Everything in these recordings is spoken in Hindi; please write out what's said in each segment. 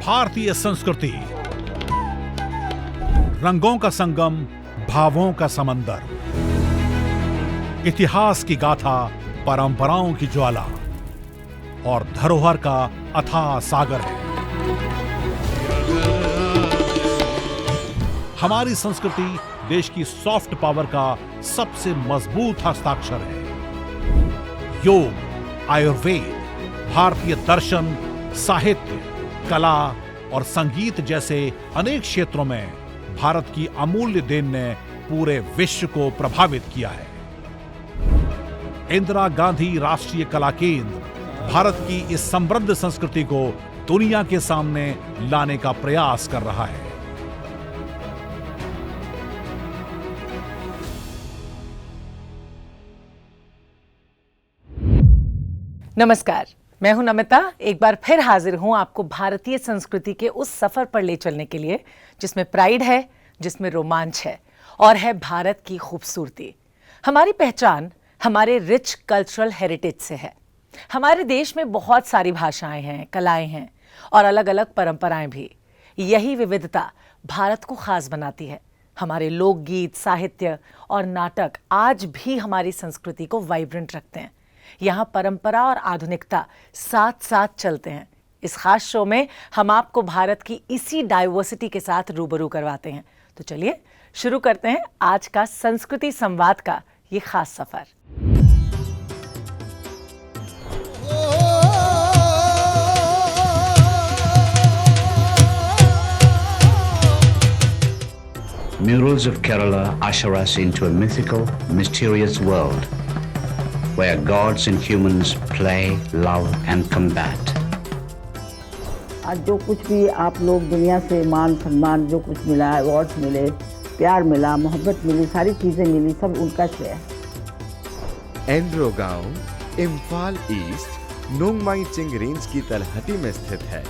भारतीय संस्कृति, रंगों का संगम, भावों का समंदर, इतिहास की गाथा, परंपराओं की ज्वाला और धरोहर का अथाह सागर है। हमारी संस्कृति देश की सॉफ्ट पावर का सबसे मजबूत हस्ताक्षर है। योग, आयुर्वेद, भारतीय दर्शन, साहित्य, कला और संगीत जैसे अनेक क्षेत्रों में भारत की अमूल्य देन ने पूरे विश्व को प्रभावित किया है। इंदिरा गांधी राष्ट्रीय कला केंद्र भारत की इस समृद्ध संस्कृति को दुनिया के सामने लाने का प्रयास कर रहा है। नमस्कार, मैं हूं नमिता। एक बार फिर हाजिर हूं आपको भारतीय संस्कृति के उस सफर पर ले चलने के लिए जिसमें प्राइड है, जिसमें रोमांच है और है भारत की खूबसूरती। हमारी पहचान हमारे रिच कल्चरल हेरिटेज से है। हमारे देश में बहुत सारी भाषाएं हैं, कलाएं हैं और अलग अलग परंपराएं भी। यही विविधता भारत को खास बनाती है। हमारे लोकगीत, साहित्य और नाटक आज भी हमारी संस्कृति को वाइब्रेंट रखते हैं। यहाँ परंपरा और आधुनिकता साथ साथ चलते हैं। इस खास शो में हम आपको भारत की इसी डाइवर्सिटी के साथ रूबरू करवाते हैं। तो चलिए शुरू करते हैं आज का संस्कृति संवाद का ये खास सफर। Murals of Kerala usher us into a mythical, mysterious world where gods and humans play, love and combat. आज जो कुछ भी आप लोग दुनिया से मान सम्मान जो कुछ मिला, अवार्ड्स मिले, प्यार मिला, मोहब्बत मिली, सारी चीजें मिली, सब उनका श्रेय है। एंड्रो गांव इम्फाल ईस्ट नोंगमाई चिंग रेंज की तलहटी में स्थित है,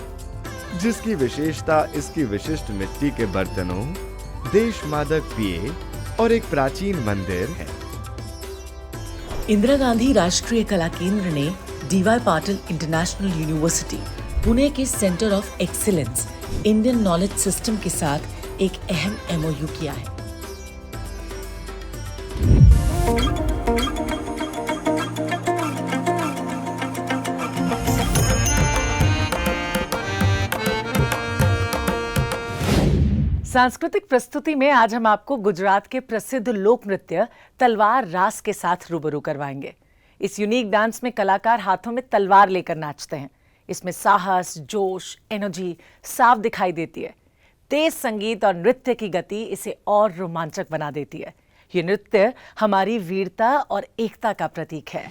जिसकी विशेषता इसकी विशिष्ट मिट्टी के बर्तनों, देश मादक पिए और एक प्राचीन मंदिर है। इंदिरा गांधी राष्ट्रीय कला केंद्र ने D Y. Patil international university Pune के centre of excellence Indian knowledge system के साथ एक अहम एमओयू किया है। सांस्कृतिक प्रस्तुति में आज हम आपको गुजरात के प्रसिद्ध लोक नृत्य तलवार रास के साथ रूबरू करवाएंगे। इस यूनिक डांस में कलाकार हाथों में तलवार लेकर नाचते हैं। इसमें साहस, जोश, एनर्जी साफ दिखाई देती है। तेज संगीत और नृत्य की गति इसे और रोमांचक बना देती है। ये नृत्य हमारी वीरता और एकता का प्रतीक है।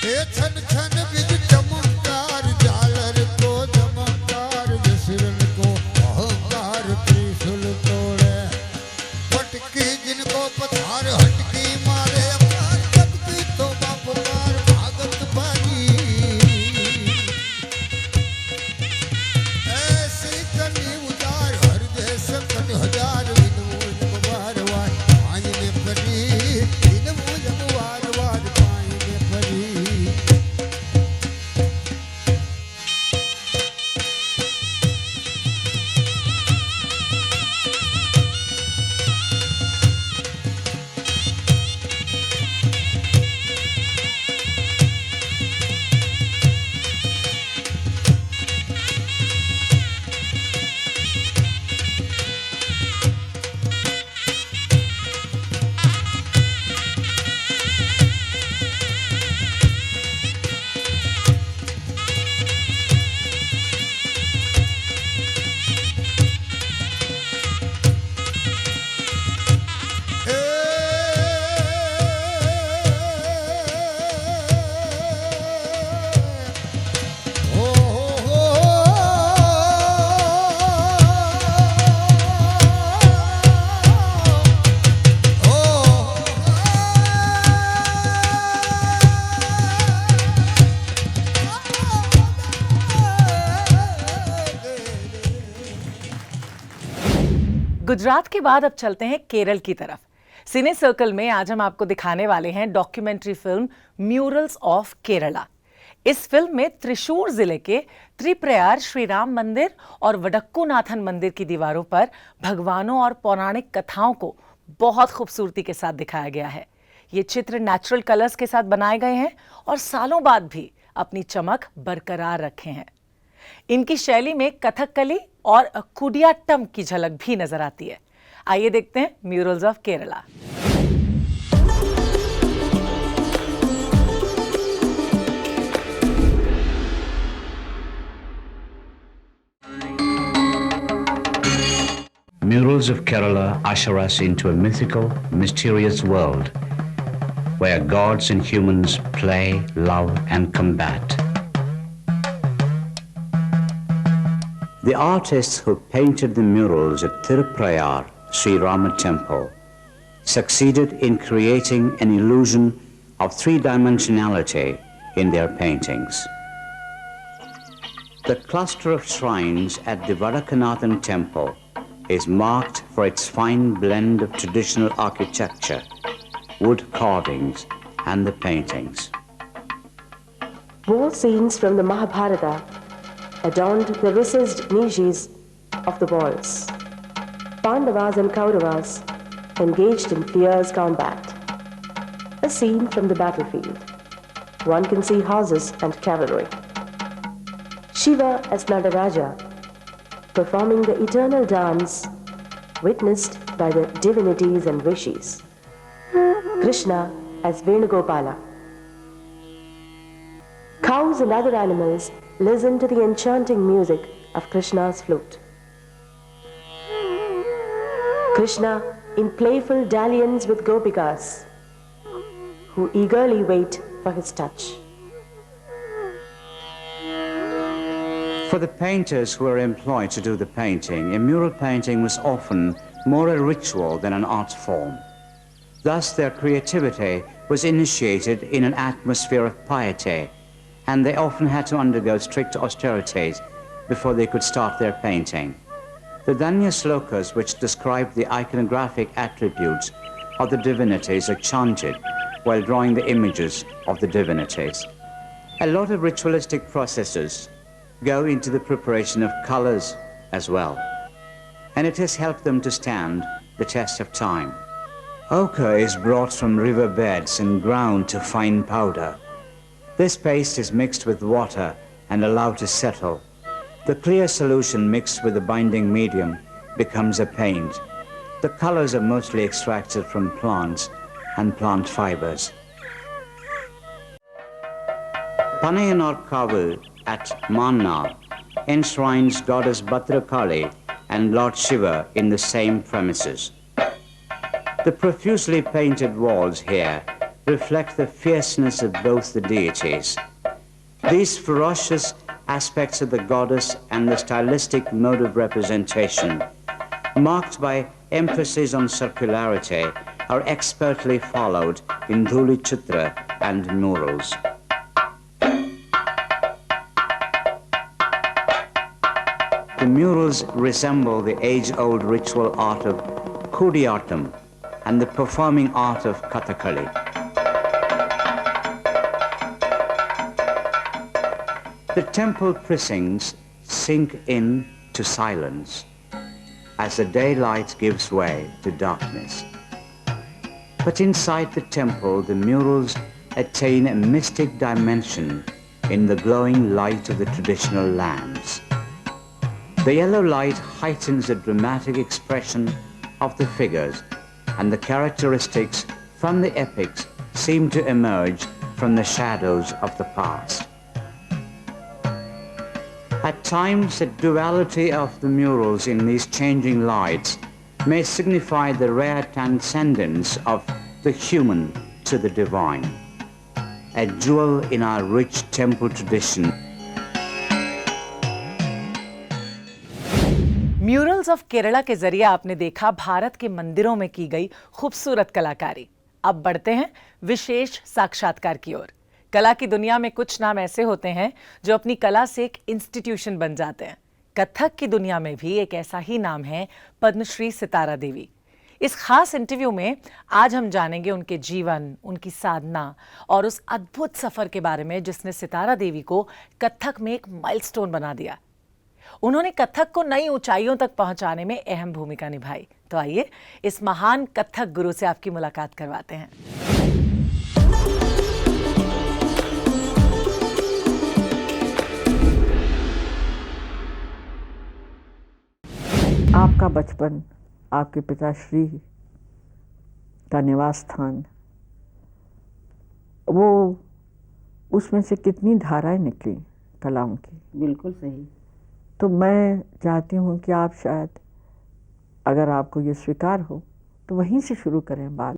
हे छन छन बिज चमत्कार झालर को चमत्कार विसरन को अहंकार त्रिशूल तोड़े फटकी जिनको पथार हटकी मारे अपार भक्ति तो बापुकार भागत भागी ऐसी कनी उदार हृदय संकट हजार विनमूल वार वार पानी में पड़ी विनमूल वार वार पानी में पड़ी गुजरात के बाद अब चलते हैं केरल की तरफ। सिने सर्कल में आज हम आपको दिखाने वाले हैं documentary film murals of Kerala. इस फिल्म में त्रिशूर जिले के त्रिप्रयार श्री राम मंदिर और वडक्कूनाथन मंदिर की दीवारों पर भगवानों और पौराणिक कथाओं को बहुत खूबसूरती के साथ दिखाया गया है। ये चित्र नेचुरल कलर्स के साथ बनाए गए हैं और सालों बाद भी अपनी चमक बरकरार रखे हैं। इनकी शैली में कथकली और कुडियाट्टम की झलक भी नजर आती है। आइए देखते हैं murals of Kerala. Murals of Kerala usher us into a mythical, mysterious world where gods and humans play, love, and combat. The artists who painted the murals at Tiruprayar Sri Rama Temple succeeded in creating an illusion of three-dimensionality in their paintings. The cluster of shrines at the Vadakkanathan Temple is marked for its fine blend of traditional architecture, wood carvings, and the paintings. War scenes from the Mahabharata adorned the recessed niches of the walls. Pandavas and Kauravas engaged in fierce combat. A scene from the battlefield. One can see horses and cavalry. Shiva as Nadaraja, performing the eternal dance witnessed by the divinities and rishis. Krishna as Venugopala. Cows and other animals listen to the enchanting music of Krishna's flute. Krishna in playful dalliance with Gopikas, who eagerly wait for his touch. For the painters who were employed to do the painting, a mural painting was often more a ritual than an art form. Thus, their creativity was initiated in an atmosphere of piety, and they often had to undergo strict austerities before they could start their painting. The Danya slokas, which describe the iconographic attributes of the divinities, are chanted while drawing the images of the divinities. A lot of ritualistic processes go into the preparation of colors as well, and it has helped them to stand the test of time. Ochre is brought from river beds and ground to fine powder. This paste is mixed with water and allowed to settle. The clear solution mixed with the binding medium becomes a paint. The colors are mostly extracted from plants and plant fibers. Panayanarkavu at Mannar enshrines goddess Bhadrakali and Lord Shiva in the same premises. The profusely painted walls here reflect the fierceness of both the deities. These ferocious aspects of the goddess and the stylistic mode of representation, marked by emphasis on circularity, are expertly followed in Dhuli Chitra and murals. The murals resemble the age-old ritual art of Kudiyattam and the performing art of Kathakali. The temple precincts sink in to silence as the daylight gives way to darkness. But inside the temple, the murals attain a mystic dimension in the glowing light of the traditional lamps. The yellow light heightens the dramatic expression of the figures, and the characteristics from the epics seem to emerge from the shadows of the past. At times, the duality of the murals in these changing lights may signify the rare transcendence of the human to the divine, a jewel in our rich temple tradition. Murals of Kerala के जरिए आपने देखा भारत के मंदिरों में की गई खूबसूरत कलाकारी। अब बढ़ते हैं विशेष साक्षात्कार की ओर। कला की दुनिया में कुछ नाम ऐसे होते हैं जो अपनी कला से एक इंस्टीट्यूशन बन जाते हैं। कथक की दुनिया में भी एक ऐसा ही नाम है पद्मश्री सितारा देवी। इस खास इंटरव्यू में आज हम जानेंगे उनके जीवन, उनकी साधना और उस अद्भुत सफर के बारे में जिसने सितारा देवी को कथक में एक माइलस्टोन बना दिया। उन्होंने कथक को नई ऊंचाइयों तक पहुंचाने में अहम भूमिका निभाई। तो आइए इस महान कथक गुरु से आपकी मुलाकात करवाते हैं। आपका बचपन, आपके पिताश्री का निवास स्थान, वो उसमें से कितनी धाराएं निकली कलाओं की। बिल्कुल सही। तो मैं चाहती हूँ कि आप शायद, अगर आपको ये स्वीकार हो, तो वहीं से शुरू करें बात।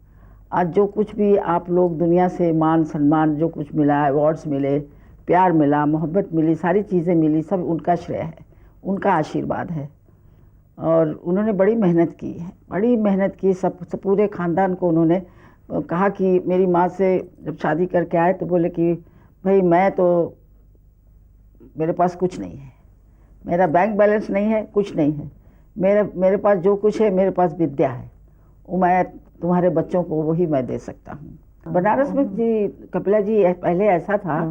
आज जो कुछ भी आप लोग दुनिया से मान सम्मान जो कुछ मिला, अवार्ड्स मिले, प्यार मिला, मोहब्बत मिली, सारी चीज़ें मिली, सब उनका श्रेय है, उनका आशीर्वाद है। और उन्होंने बड़ी मेहनत की है, बड़ी मेहनत की। सब पूरे ख़ानदान को उन्होंने कहा कि मेरी माँ से जब शादी करके आए तो बोले कि भाई मैं तो, मेरे पास कुछ नहीं है, मेरा बैंक बैलेंस नहीं है, कुछ नहीं है, मेरे पास जो कुछ है, मेरे पास विद्या है, वो मैं तुम्हारे बच्चों को वही मैं दे सकता हूँ। बनारस में जी कपिला जी पहले ऐसा था,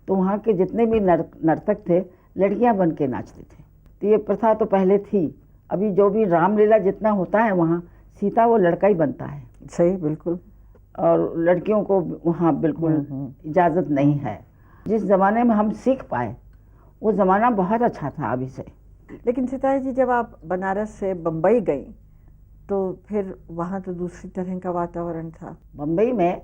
तो वहाँ के जितने भी नर्तक थे लड़कियाँ बन के नाचते थे। तो ये प्रथा तो पहले थी। अभी जो भी रामलीला जितना होता है वहाँ, सीता वो लड़का ही बनता है। सही, बिल्कुल। और लड़कियों को वहाँ बिल्कुल इजाज़त नहीं है। जिस ज़माने में हम सीख पाए वो ज़माना बहुत अच्छा था अभी से। लेकिन सितारा जी, जब आप बनारस से बम्बई गई तो फिर वहाँ तो दूसरी तरह का वातावरण था। बम्बई में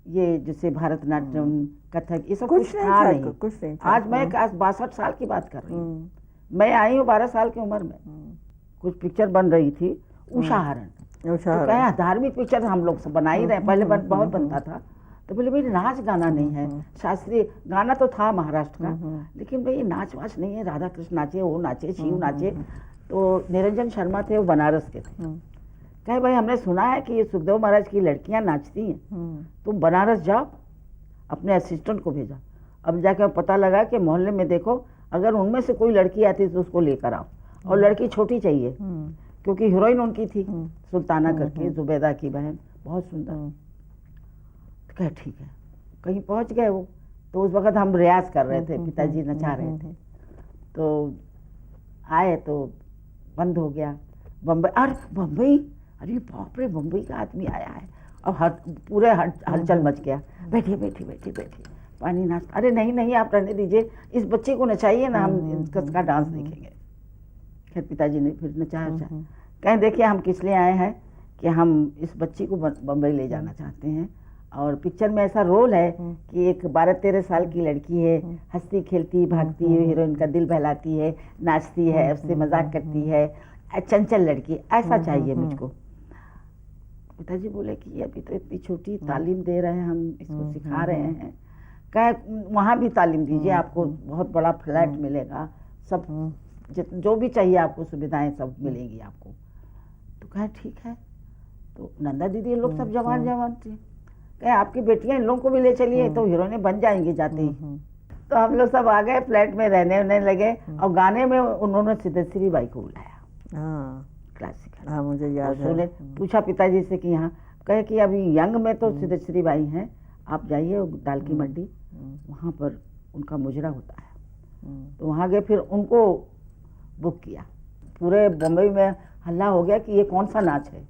ये जैसे भरतनाट्यम, कथक, ये सब कुछ नहीं था, कुछ नहीं था। आज मैं 62 साल की बात कर रही हूँ। मैं आई हूँ 12 साल की उम्र में। कुछ पिक्चर बन रही थी, उषा हरण, तो क्या धार्मिक पिक्चर हम लोग सब बना ही रहे, पहले बहुत बनता था। तो बोले भाई नाच गाना नहीं है, शास्त्रीय गाना तो था महाराष्ट्र का, लेकिन भाई नाच वाच नहीं है, राधा कृष्ण नाचे, वो नाचे, शिव नाचे। तो निरंजन शर्मा थे, वो बनारस के थे। कहे भाई हमने सुना है कि ये सुखदेव महाराज की लड़कियां नाचती हैं, तुम बनारस जाओ, अपने असिस्टेंट को भेजा। अब जाकर पता लगा कि मोहल्ले में देखो, अगर उनमें से कोई लड़की आती तो उसको लेकर आओ, और लड़की छोटी चाहिए, क्योंकि हीरोइन उनकी थी सुल्ताना करके, जुबैदा की बहन, बहुत सुंदर। तो कहे ठीक है। कहीं पहुंच गए वो, तो उस वक्त हम रियाज कर रहे थे, पिताजी नचा रहे थे। तो आए तो बंद हो गया। बम्बई, अरे बाप रे, बम्बई का आदमी आया है। अब पूरे हलचल मच गया। बैठिए बैठिए बैठिए बैठिए, पानी नाश्ता। अरे नहीं आप रहने दीजिए, इस बच्चे को नचाइए ना, हम इसका डांस देखेंगे। खैर पिताजी ने फिर नचाया। कहें देखिए हम किस लिए आए हैं कि हम इस बच्ची को बम्बई ले जाना चाहते हैं, और पिक्चर में ऐसा रोल है कि एक 12-13 साल की लड़की है, हंसती खेलती भागती है, हीरोइन का दिल बहलाती है, नाचती है, उससे मजाक करती है, चंचल लड़की, ऐसा चाहिए मुझको। पिताजी बोले कि ये अभी तो इतनी छोटी तालीम दे रहे हैं, हम इसको सिखा रहे हैं, कहे वहाँ भी तालीम दीजिए, आपको बहुत बड़ा फ्लैट मिलेगा, सब जो भी चाहिए आपको सुविधाएं सब मिलेंगी आपको। तो कहे ठीक है। तो नंदा दीदी ये लोग सब जवान जवान थे, कहे आपकी बेटियां इन लोगों को भी ले चलिए, तो हीरोइनें बन जाएंगी जाते ही। तो हम लोग सब आ गए, फ्लैट में रहने लगे, और गाने में उन्होंने सिद्धेश्वरी बाई को बुलाया, क्लासिकल। हाँ, मुझे याद है। पूछा पिताजी से कि यहाँ, कहे कि अभी यंग में तो सिद्धेश्वरी बाई हैं, आप जाइए दाल की मंडी, वहाँ पर उनका मुजरा होता है। तो वहाँ गए, फिर उनको बुक किया। पूरे बम्बई में हल्ला हो गया कि ये कौन सा नाच है,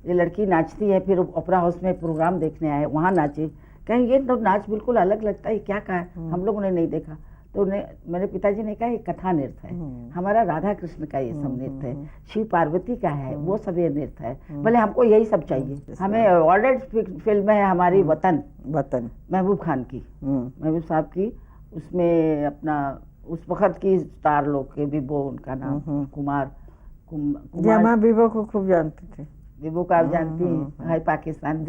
ये लड़की नाचती है, फिर ओपेरा हाउस में प्रोग्राम देखने आए, वहाँ नाचे। कहीं ये तो नाच बिल्कुल अलग लगता है, क्या कहा है, हम लोगों ने नहीं देखा। तो मेरे पिताजी ने कहा ये कथा नृत्य है, हमारा राधा कृष्ण का ये सब नृत्य है, शिव पार्वती का है, वो सब ये नृत्य है, भले हमको यही सब चाहिए। हमें अवॉर्डेड फिल्म है हमारी वतन महबूब खान की, महबूब साहब की, उसमें अपना उस वक्त की स्टार लोग के, विभो उनका नाम, कुमार विभो को खूब जानते थे। विभो का आप जानती हैं, हाई पाकिस्तान,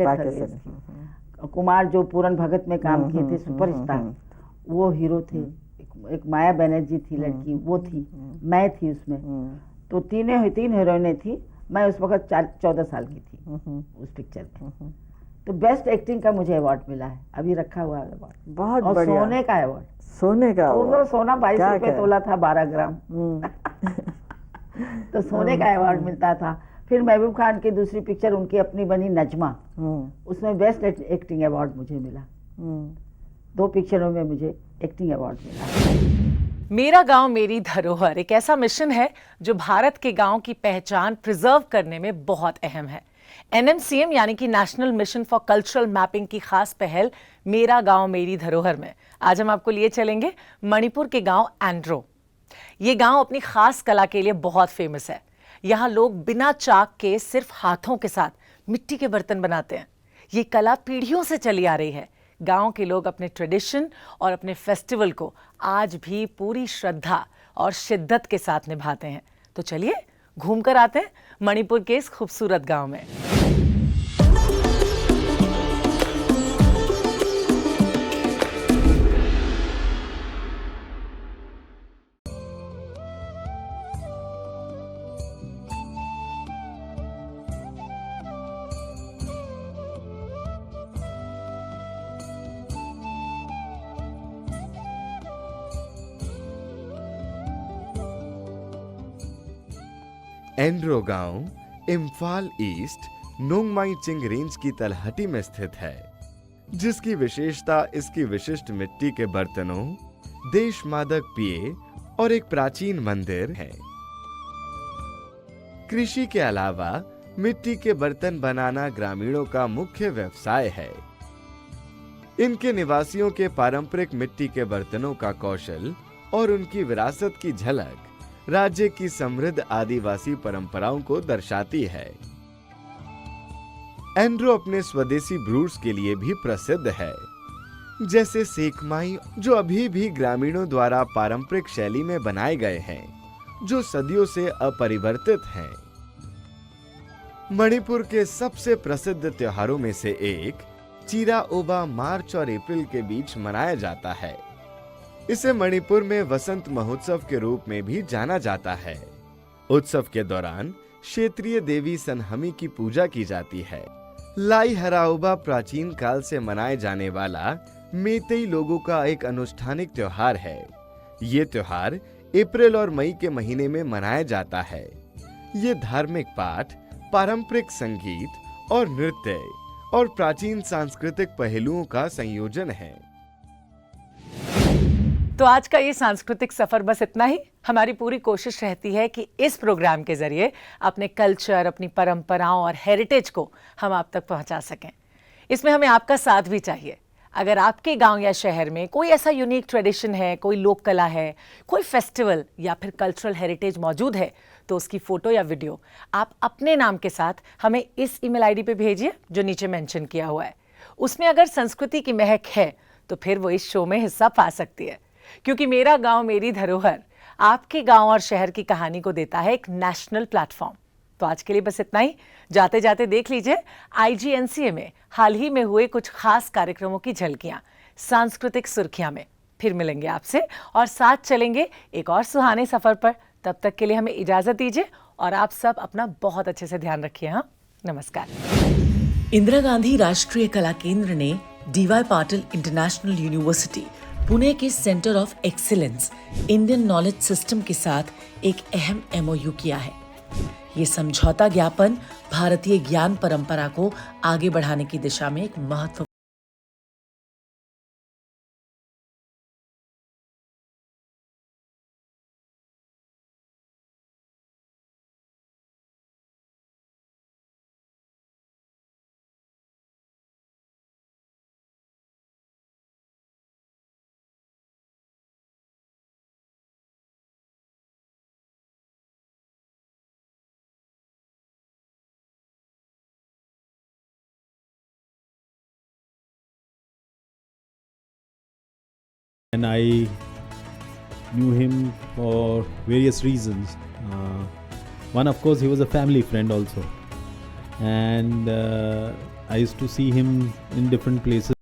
कुमार जो पूरन भगत में काम किए थे, सुपरस्टार, वो हीरो थे। एक माया बनर्जी थी लड़की, वो थी, मैं थी उसमें। तो तीन हीरोइनें थी, मैं उस वक्त 14 साल की थी उस पिक्चर में। तो बेस्ट एक्टिंग का मुझे अवार्ड मिला है, अभी रखा हुआ है अवार्ड, बहुत और बढ़िया। सोने का अवार्ड, सोने का वो सोना 22 रुपए तोला था, 12 ग्राम। तो सोने का अवार्ड मिलता था। फिर महबूब खान की दूसरी पिक्चर उनकी अपनी बनी नजमा, उसमें बेस्ट एक्टिंग अवार्ड मुझे मिला। 2 पिक्चरों में मुझे एक्टिंग अवार्ड मिला। मेरा गांव मेरी धरोहर एक ऐसा मिशन है जो भारत के गांव की पहचान प्रिजर्व करने में बहुत अहम है। NMCM यानी कि national mission for cultural mapping की खास पहल मेरा गांव मेरी धरोहर में आज हम आपको लिए चलेंगे मणिपुर के गांव एंड्रो। ये गांव अपनी खास कला के लिए बहुत फेमस है। यहाँ लोग बिना चाक के सिर्फ हाथों के साथ मिट्टी के बर्तन बनाते हैं। ये कला पीढ़ियों से चली आ रही है। गांव के लोग अपने ट्रेडिशन और अपने फेस्टिवल को आज भी पूरी श्रद्धा और शिद्दत के साथ निभाते हैं। तो चलिए घूमकर आते हैं मणिपुर के इस खूबसूरत गांव में। एंड्रो गांव इम्फाल ईस्ट नोंगमाई चिंग रेंज की तलहटी में स्थित है, जिसकी विशेषता इसकी विशिष्ट मिट्टी के बर्तनों, देश मादक पेय और एक प्राचीन मंदिर है। कृषि के अलावा मिट्टी के बर्तन बनाना ग्रामीणों का मुख्य व्यवसाय है। इनके निवासियों के पारंपरिक मिट्टी के बर्तनों का कौशल और उनकी विरासत की झलक राज्य की समृद्ध आदिवासी परंपराओं को दर्शाती है। एंड्रो अपने स्वदेशी ब्रूड्स के लिए भी प्रसिद्ध है, जैसे सेकमाई, जो अभी भी ग्रामीणों द्वारा पारंपरिक शैली में बनाए गए हैं, जो सदियों से अपरिवर्तित हैं। मणिपुर के सबसे प्रसिद्ध त्योहारों में से एक चिरा ओबा मार्च और अप्रैल के बीच मनाया जाता है। इसे मणिपुर में वसंत महोत्सव के रूप में भी जाना जाता है। उत्सव के दौरान क्षेत्रीय देवी सनहमी की पूजा की जाती है। लाई हराओबा प्राचीन काल से मनाए जाने वाला मेतेई लोगों का एक अनुष्ठानिक त्योहार है। ये त्योहार अप्रैल और मई के महीने में मनाया जाता है। ये धार्मिक पाठ, पारंपरिक संगीत और नृत्य और प्राचीन सांस्कृतिक पहलुओं का संयोजन है। तो आज का ये सांस्कृतिक सफर बस इतना ही। हमारी पूरी कोशिश रहती है कि इस प्रोग्राम के जरिए अपने कल्चर, अपनी परंपराओं और हेरिटेज को हम आप तक पहुंचा सकें। इसमें हमें आपका साथ भी चाहिए। अगर आपके गांव या शहर में कोई ऐसा यूनिक ट्रेडिशन है, कोई लोक कला है, कोई फेस्टिवल या फिर कल्चरल हेरिटेज मौजूद है, तो उसकी फोटो या वीडियो आप अपने नाम के साथ हमें इस ईमेल आईडी पे भेजिए जो नीचे मेंशन किया हुआ है। उसमें अगर संस्कृति की महक है तो फिर वो इस शो में हिस्सा पा सकती है, क्योंकि मेरा गांव मेरी धरोहर आपके गांव और शहर की कहानी को देता है एक नेशनल प्लेटफॉर्म। तो तो आज के लिए बस इतना ही। जाते जाते देख लीजिए आईजीएनसीए में हाल ही में हुए कुछ खास कार्यक्रमों की झलकियां सांस्कृतिक सुर्खियां में। फिर मिलेंगे आपसे और साथ चलेंगे एक और सुहाने सफर पर। तब तक के लिए हमें इजाजत दीजिए और आप सब अपना बहुत अच्छे से ध्यान रखिए। हाँ, नमस्कार। इंदिरा गांधी राष्ट्रीय कला केंद्र ने D Y Patil international university Pune के centre of excellence Indian knowledge system के साथ एक अहम एमओयू किया है। ये समझौता ज्ञापन भारतीय ज्ञान परंपरा को आगे बढ़ाने की दिशा में एक महत्वपूर्ण and I knew him for various reasons. One, of course, he was a family friend also, and I used to see him in different places.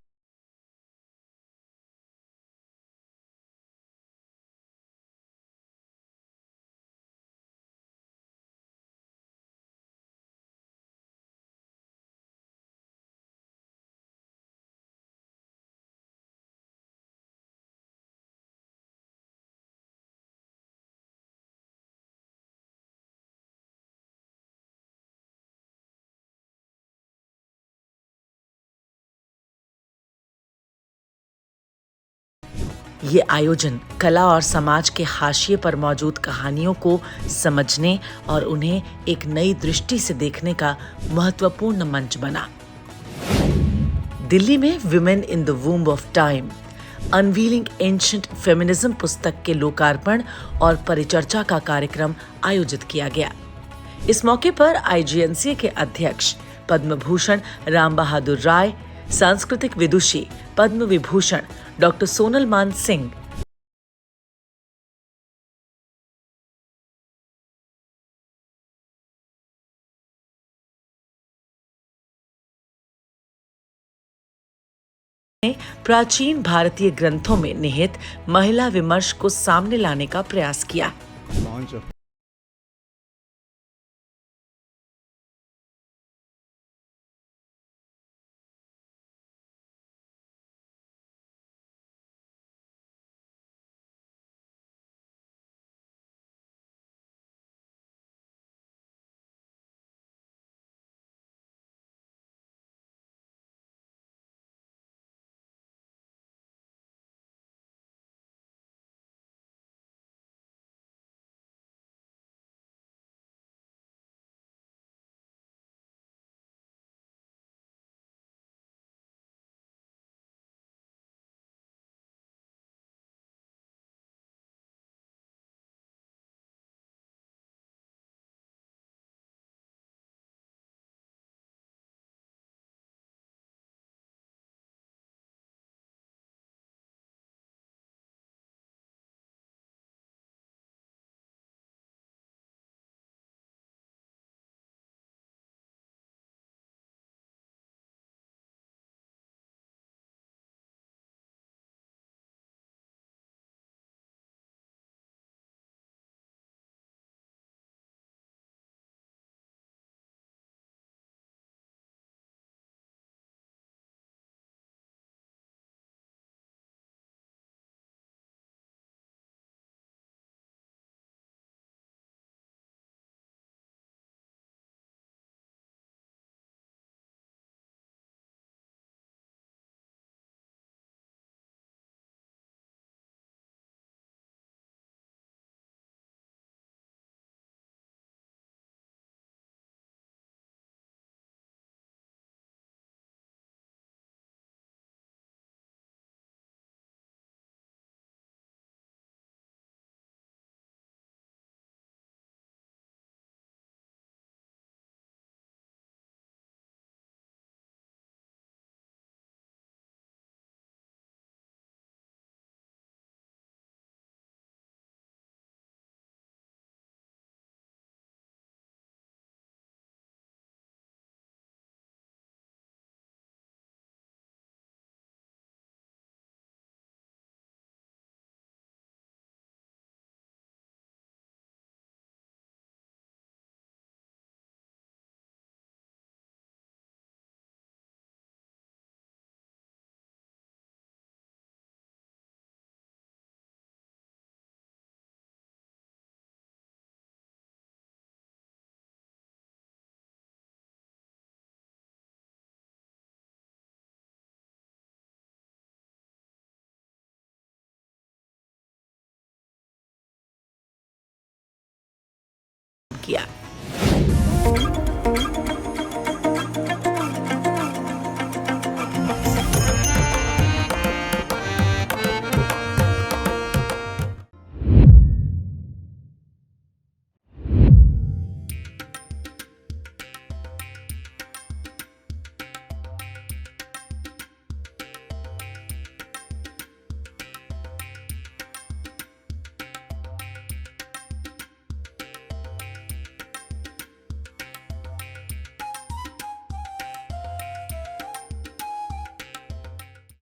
ये आयोजन कला और समाज के हाशिए पर मौजूद कहानियों को समझने और उन्हें एक नई दृष्टि से देखने का महत्वपूर्ण मंच बना। दिल्ली में women in the womb of time unveiling ancient feminism पुस्तक के लोकार्पण और परिचर्चा का कार्यक्रम आयोजित किया गया। इस मौके पर आईजीएनसीए के अध्यक्ष पद्म भूषण राम बहादुर राय, सांस्कृतिक विदुषी पद्म विभूषण डॉक्टर सोनल मान सिंह, ने प्राचीन भारतीय ग्रंथों में निहित महिला विमर्श को सामने लाने का प्रयास किया। किया।